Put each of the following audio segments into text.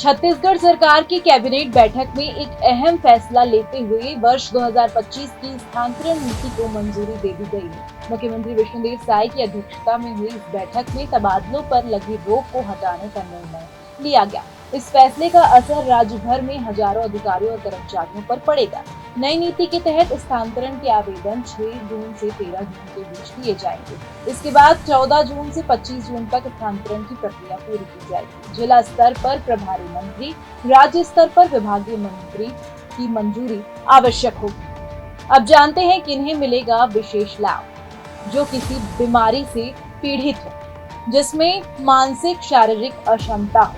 छत्तीसगढ़ सरकार की कैबिनेट बैठक में एक अहम फैसला लेते हुए वर्ष 2025 की स्थानांतरण नीति को मंजूरी दे दी गई है। मुख्यमंत्री विष्णुदेव साय की अध्यक्षता में हुई इस बैठक में तबादलों पर लगी रोक को हटाने का निर्णय लिया गया। इस फैसले का असर राज्य भर में हजारों अधिकारियों और कर्मचारियों पर पड़ेगा। नई नीति के तहत स्थानांतरण के आवेदन 6 जून से 13 जून के बीच किए जाएंगे। इसके बाद 14 जून से 25 जून तक स्थानांतरण की प्रक्रिया पूरी की जाएगी। जिला स्तर पर प्रभारी मंत्री, राज्य स्तर पर विभागीय मंत्री की मंजूरी आवश्यक होगी। अब जानते हैं किन्हें मिलेगा विशेष लाभ। जो किसी बीमारी से पीड़ित हो, जिसमें मानसिक शारीरिक अक्षमता हो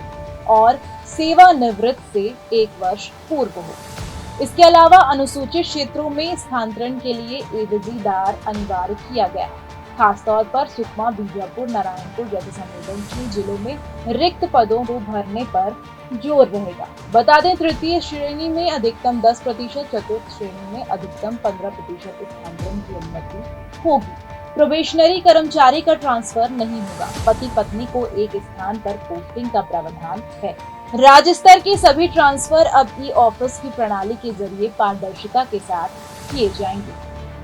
और सेवानिवृत्त से 1 वर्ष पूर्व हो। इसके अलावा अनुसूचित क्षेत्रों में स्थानांतरण के लिए एवजीदार अनिवार्य किया गया है। खासतौर पर सुकमा, बीजापुर, नारायणपुर जैसे संवेदनशील जिलों में रिक्त पदों को भरने पर जोर रहेगा। बता दें, तृतीय श्रेणी में अधिकतम 10%, चतुर्थ श्रेणी में अधिकतम 15% स्थानांतरण की अनुमति होगी। प्रोबेशनरी कर्मचारी का ट्रांसफर नहीं होगा। पति पत्नी को एक स्थान पर पोस्टिंग का प्रावधान है। राज्य स्तर के सभी ट्रांसफर अब ई-ऑफिस की प्रणाली के जरिए पारदर्शिता के साथ किए जाएंगे।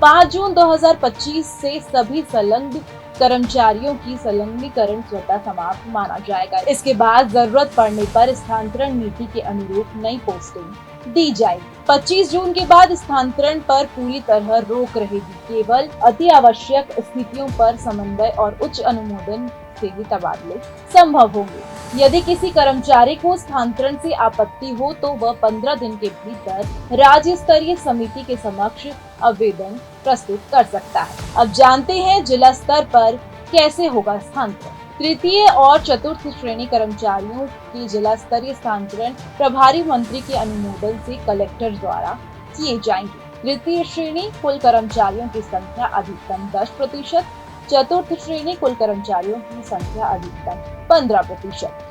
5 जून 2025 से सभी संलग्न कर्मचारियों की संलग्नीकरण स्वतः समाप्त माना जाएगा। इसके बाद जरूरत पड़ने पर स्थानांतरण नीति के अनुरूप नई पोस्टिंग दी जाएगी। 25 जून के बाद स्थानांतरण पर पूरी तरह रोक रहेगी। केवल अति आवश्यक स्थितियों पर समन्वय और उच्च अनुमोदन से ही तबादले संभव होंगे। यदि किसी कर्मचारी को स्थानांतरण से आपत्ति हो तो वह 15 दिन के भीतर राज्य स्तरीय समिति के समक्ष आवेदन प्रस्तुत कर सकता है। अब जानते हैं जिला स्तर पर कैसे होगा स्थानांतरण। तृतीय और चतुर्थ श्रेणी कर्मचारियों की जिला स्तरीय स्थानांतरण प्रभारी मंत्री के अनुमोदन से कलेक्टर द्वारा किए जाएंगे। तृतीय श्रेणी कुल कर्मचारियों की संख्या अधिकतम 10%, चतुर्थ श्रेणी कुल कर्मचारियों की संख्या अधिकतम 15%।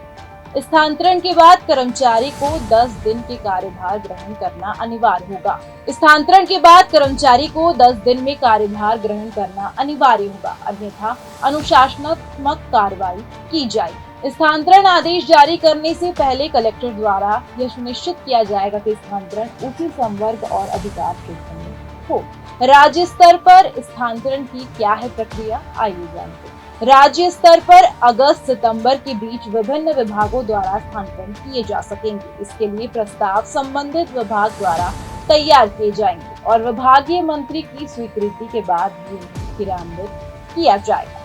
स्थानांतरण के बाद कर्मचारी को 10 दिन के कार्यभार ग्रहण करना अनिवार्य होगा। स्थानांतरण के बाद कर्मचारी को 10 दिन में कार्यभार ग्रहण करना अनिवार्य होगा, अन्यथा अनुशासनात्मक कार्रवाई की जाएगी। स्थानांतरण आदेश जारी करने से पहले कलेक्टर द्वारा यह सुनिश्चित किया जाएगा कि स्थानांतरण उसी संवर्ग और अधिकार क्षेत्र में हो। राज्य स्तर पर स्थानांतरण की क्या है प्रक्रिया, आइए जानते हैं। राज्य स्तर पर अगस्त-सितंबर के बीच विभिन्न विभागों द्वारा स्थानांतरण किए जा सकेंगे। इसके लिए प्रस्ताव संबंधित विभाग द्वारा तैयार किए जाएंगे और विभागीय मंत्री की स्वीकृति के बाद क्रियान्वित किया जाएगा।